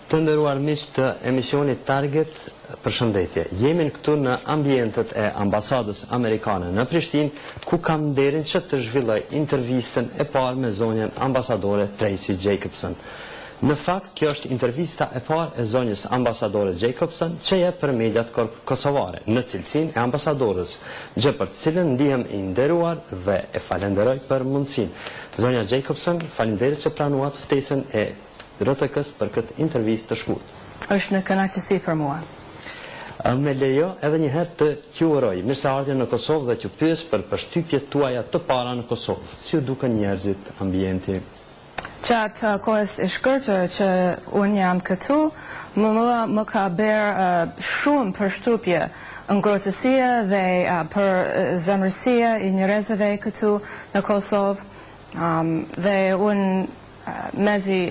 Të nderuar miq të emisionit Target, përshëndetje. Jemi këtu në ambientet e ambasadës amerikane në Prishtinë, ku kam nderin që të zhvilloj intervistën e parë me zonjën ambasadore Tracey Jacobson. Në fakt, kjo është intervista e parë e zonjës ambasadore Jacobson që jep për mediat kosovare, në cilësinë e ambasadorës, gjë për të cilën ndihem i nderuar dhe e falenderoj për mundësinë. Zonja Jacobson, faleminderit që pranuat ftesën e RTK-s për këtë intervistë të shkurtë. Është në kënaqësi për mua. Me lejo edhe një herë të ju uroj mirëseardhjen në Kosovë dhe t'ju pyes për përshtypjet tuaja të para në Kosovë. Si u duken njerëzit, ambienti? Gjatë kohës e shkurtër që unë jam këtu, më ka bërë shumë përshtypje ngrohtësia dhe për zemërësia i njerëzve këtu në Kosovë, dhe unë mezi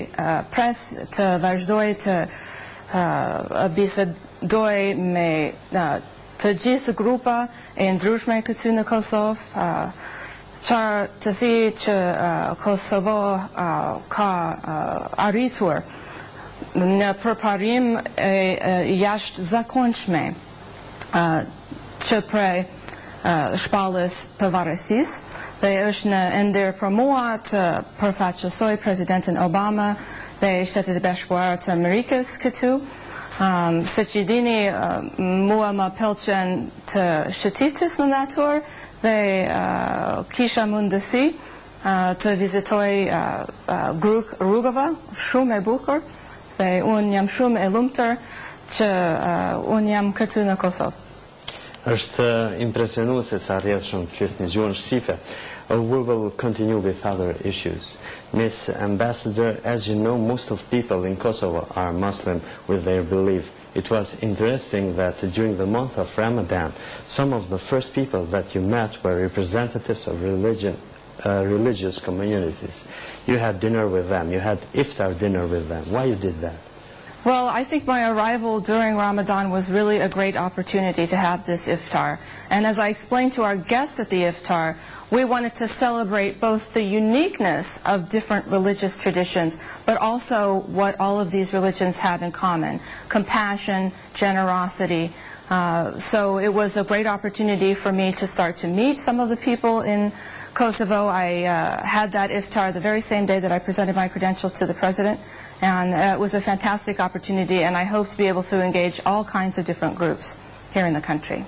pres të vazhdoj të bisedoj me të gjithë grupa e ndryshme këtu në Kosovë, qarë të si që Kosovo ka arritur në përparim e jashtë zakonshme që prej shpallës pavarësisë, dhe është në ender për mua të përfaqësoj Presidentin Obama dhe Shtetet e Bashkuara të Amerikës këtu. Se që dini, mua më pëlqen të shëtitës në natyrë dhe kisha mundësi të vizitoj rrugëve shumë e bukur dhe unë jam shumë e lumtur që unë jam këtu në Kosovë. Është impresionuese sa rrjedh shumë të flisni gjuhën shqipe. We will continue with other issues. Miss Ambassador, as you know, most of people in Kosovo are Muslim with their belief. It was interesting that during the month of Ramadan, some of the first people that you met were representatives of religious communities. You had dinner with them, you had iftar dinner with them. Why you did that? Well, I think my arrival during Ramadan was really a great opportunity to have this iftar. And as I explained to our guests at the iftar, we wanted to celebrate both the uniqueness of different religious traditions, but also what all of these religions have in common: compassion, generosity. So it was a great opportunity for me to start to meet some of the people in Kosovo. I had that iftar the very same day that I presented my credentials to the President, and it was a fantastic opportunity, and I hope to be able to engage all kinds of different groups here in the country.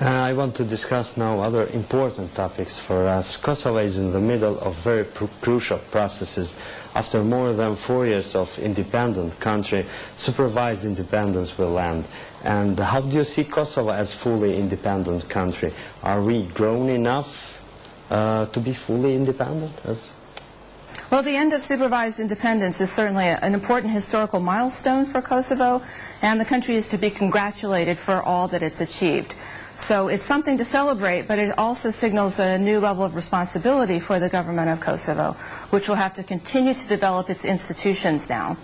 I want to discuss now other important topics for us. Kosovo is in the middle of very crucial processes. After more than 4 years of independent country, supervised independence will end. And how do you see Kosovo as fully independent country? Are we grown enough to be fully independent? Well, the end of supervised independence is certainly an important historical milestone for Kosovo, and the country is to be congratulated for all that it's achieved. So it's something to celebrate, but it also signals a new level of responsibility for the government of Kosovo, which will have to continue to develop its institutions now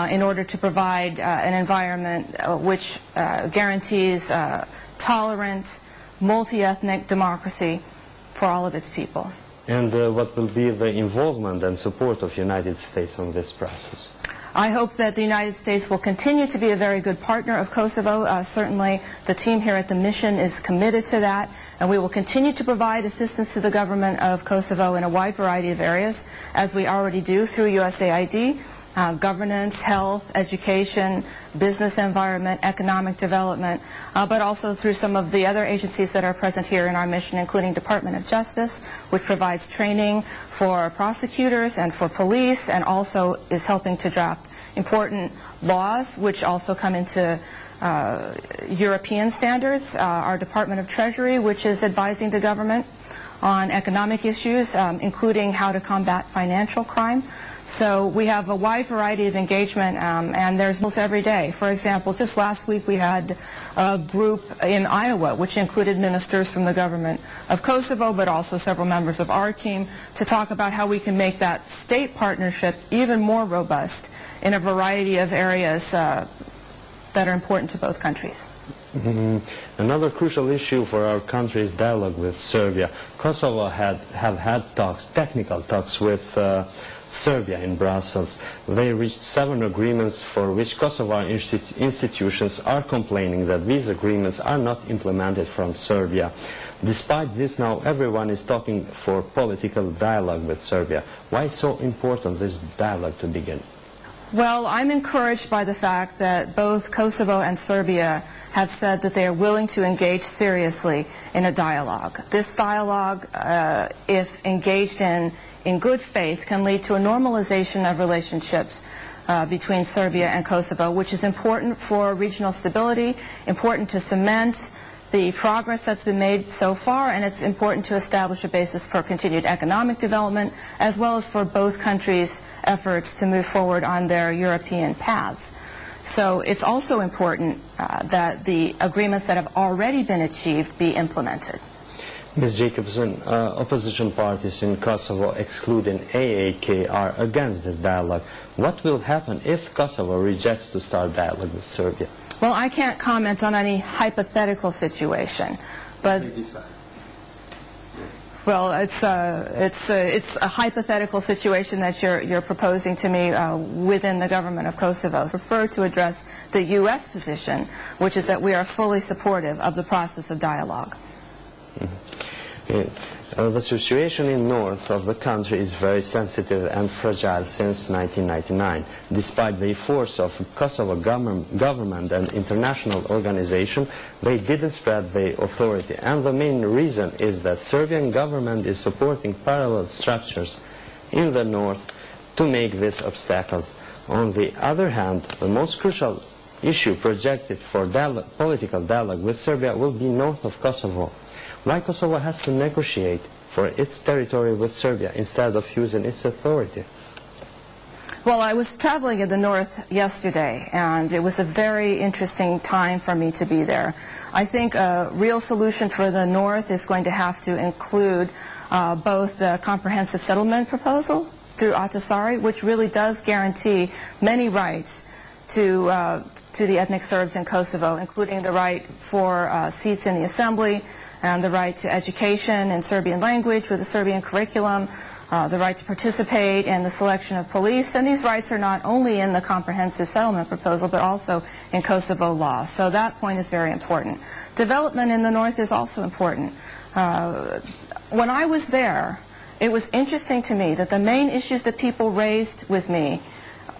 in order to provide an environment which guarantees tolerant, multi-ethnic democracy for all of its people. And what will be the involvement and support of the United States on this process? I hope that the United States will continue to be a very good partner of Kosovo. Certainly the team here at the mission is committed to that, and we will continue to provide assistance to the government of Kosovo in a wide variety of areas, as we already do through USAID. Governance, health, education, business environment, economic development, but also through some of the other agencies that are present here in our mission, including Department of Justice, which provides training for prosecutors and for police, and also is helping to draft important laws which also come into European standards. Our Department of Treasury, which is advising the government on economic issues, including how to combat financial crime. So we have a wide variety of engagement, and there's meals every day. For example, just last week we had a group in Iowa, which included ministers from the government of Kosovo, but also several members of our team, to talk about how we can make that state partnership even more robust in a variety of areas that are important to both countries. Another crucial issue for our country is dialogue with Serbia. Kosovo have had talks, technical talks with Serbia in Brussels. They reached 7 agreements for which Kosovar institutions are complaining that these agreements are not implemented from Serbia. Despite this, now everyone is talking for political dialogue with Serbia. Why is so important this dialogue to begin? Well, I'm encouraged by the fact that both Kosovo and Serbia have said that they are willing to engage seriously in a dialogue. This dialogue, if engaged in good faith, can lead to a normalization of relationships between Serbia and Kosovo, which is important for regional stability, important to cement the progress that's been made so far, and it's important to establish a basis for continued economic development, as well as for both countries' efforts to move forward on their European paths. So it's also important that the agreements that have already been achieved be implemented. Ms. Jacobson, opposition parties in Kosovo, excluding AAK, are against this dialogue. What will happen if Kosovo rejects to start dialogue with Serbia? Well, I can't comment on any hypothetical situation, but well, it's a hypothetical situation that you're proposing to me within the government of Kosovo. I prefer to address the U.S. position, which is that we are fully supportive of the process of dialogue. The situation in north of the country is very sensitive and fragile since 1999. Despite the efforts of Kosovo government and international organization, they didn't spread the authority. And the main reason is that Serbian government is supporting parallel structures in the north to make these obstacles. On the other hand, the most crucial issue projected for political dialogue with Serbia will be north of Kosovo. Why Kosovo has to negotiate for its territory with Serbia instead of using its authority? Well, I was traveling in the north yesterday, and it was a very interesting time for me to be there. I think a real solution for the north is going to have to include both the comprehensive settlement proposal through Ahtisaari, which really does guarantee many rights to the ethnic Serbs in Kosovo, including the right for seats in the assembly, and the right to education in Serbian language with a Serbian curriculum, the right to participate in the selection of police, and these rights are not only in the comprehensive settlement proposal but also in Kosovo law. So that point is very important. Development in the north is also important. When I was there, it was interesting to me that the main issues that people raised with me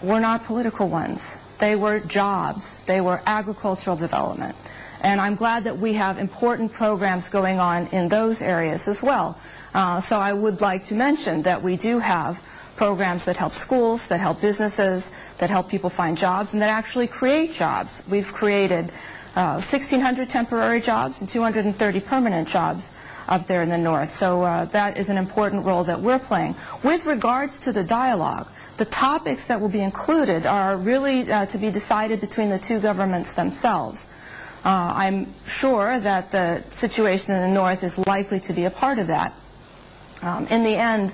were not political ones. They were jobs. They were agricultural development. And I'm glad that we have important programs going on in those areas as well. So I would like to mention that we do have programs that help schools, that help businesses, that help people find jobs, and that actually create jobs. We've created 1,600 temporary jobs and 230 permanent jobs up there in the north. So that is an important role that we're playing. With regards to the dialogue, the topics that will be included are really to be decided between the two governments themselves. I'm sure that the situation in the north is likely to be a part of that. In the end,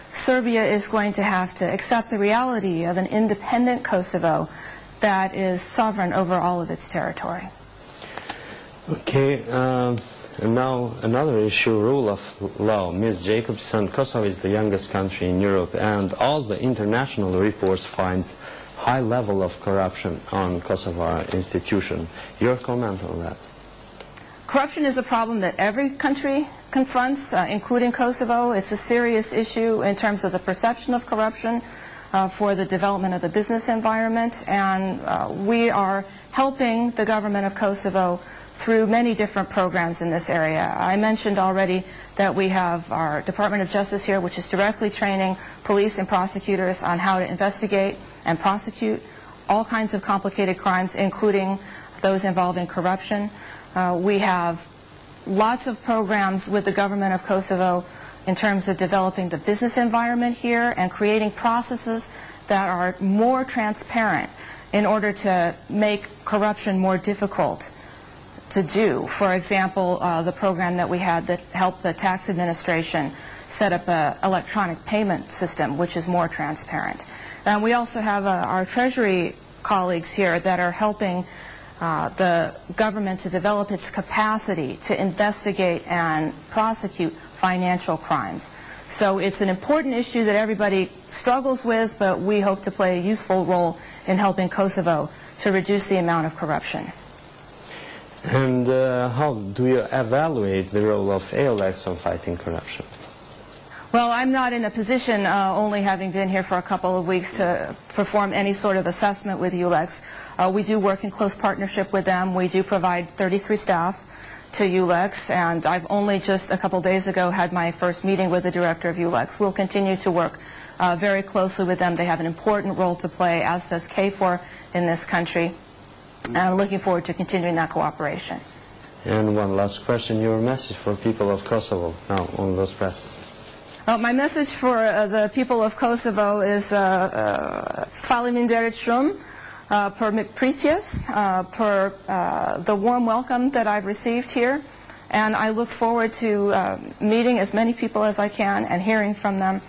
Serbia is going to have to accept the reality of an independent Kosovo that is sovereign over all of its territory. Okay, and now another issue, rule of law. Ms. Jacobson, Kosovo is the youngest country in Europe, and all the international reports finds high level of corruption on Kosovar institution. Your comment on that? Corruption is a problem that every country confronts, including Kosovo. It's a serious issue in terms of the perception of corruption for the development of the business environment, and we are helping the government of Kosovo through many different programs in this area. I mentioned already that we have our Department of Justice here, which is directly training police and prosecutors on how to investigate and prosecute all kinds of complicated crimes, including those involving corruption. We have lots of programs with the government of Kosovo in terms of developing the business environment here and creating processes that are more transparent in order to make corruption more difficult to do. For example, the program that we had that helped the tax administration set up an electronic payment system which is more transparent. And we also have our Treasury colleagues here that are helping the government to develop its capacity to investigate and prosecute financial crimes. So it's an important issue that everybody struggles with, but we hope to play a useful role in helping Kosovo to reduce the amount of corruption. And how do you evaluate the role of EULEX on fighting corruption? Well, I'm not in a position, only having been here for a couple of weeks, to perform any sort of assessment with EULEX. We do work in close partnership with them. We do provide 33 staff to EULEX, and I've only just a couple days ago had my first meeting with the director of EULEX. We'll continue to work very closely with them. They have an important role to play, as does KFOR in this country. And I'm looking forward to continuing that cooperation. And one last question, your message for people of Kosovo now on those press. My message for the people of Kosovo is faleminderit shumë për pritjes, for the warm welcome that I've received here, and I look forward to meeting as many people as I can and hearing from them,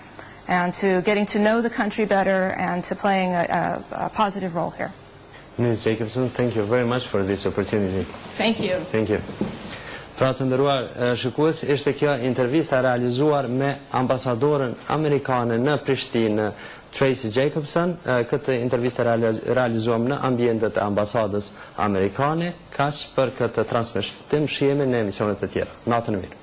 and to getting to know the country better and to playing a positive role here. Ms. Jacobson, thank you very much for this opportunity. Thank you. Thank you. Pra të ndëruar shikues, ishte kjo intervista realizuar me ambasadorën amerikane në Prishtinë, Tracey Jacobson. Këtë intervista realizuam në ambientet e ambasadës amerikane. Kaq për këtë transmetim, shihemi në emisionet e tjera. Natën e mirë.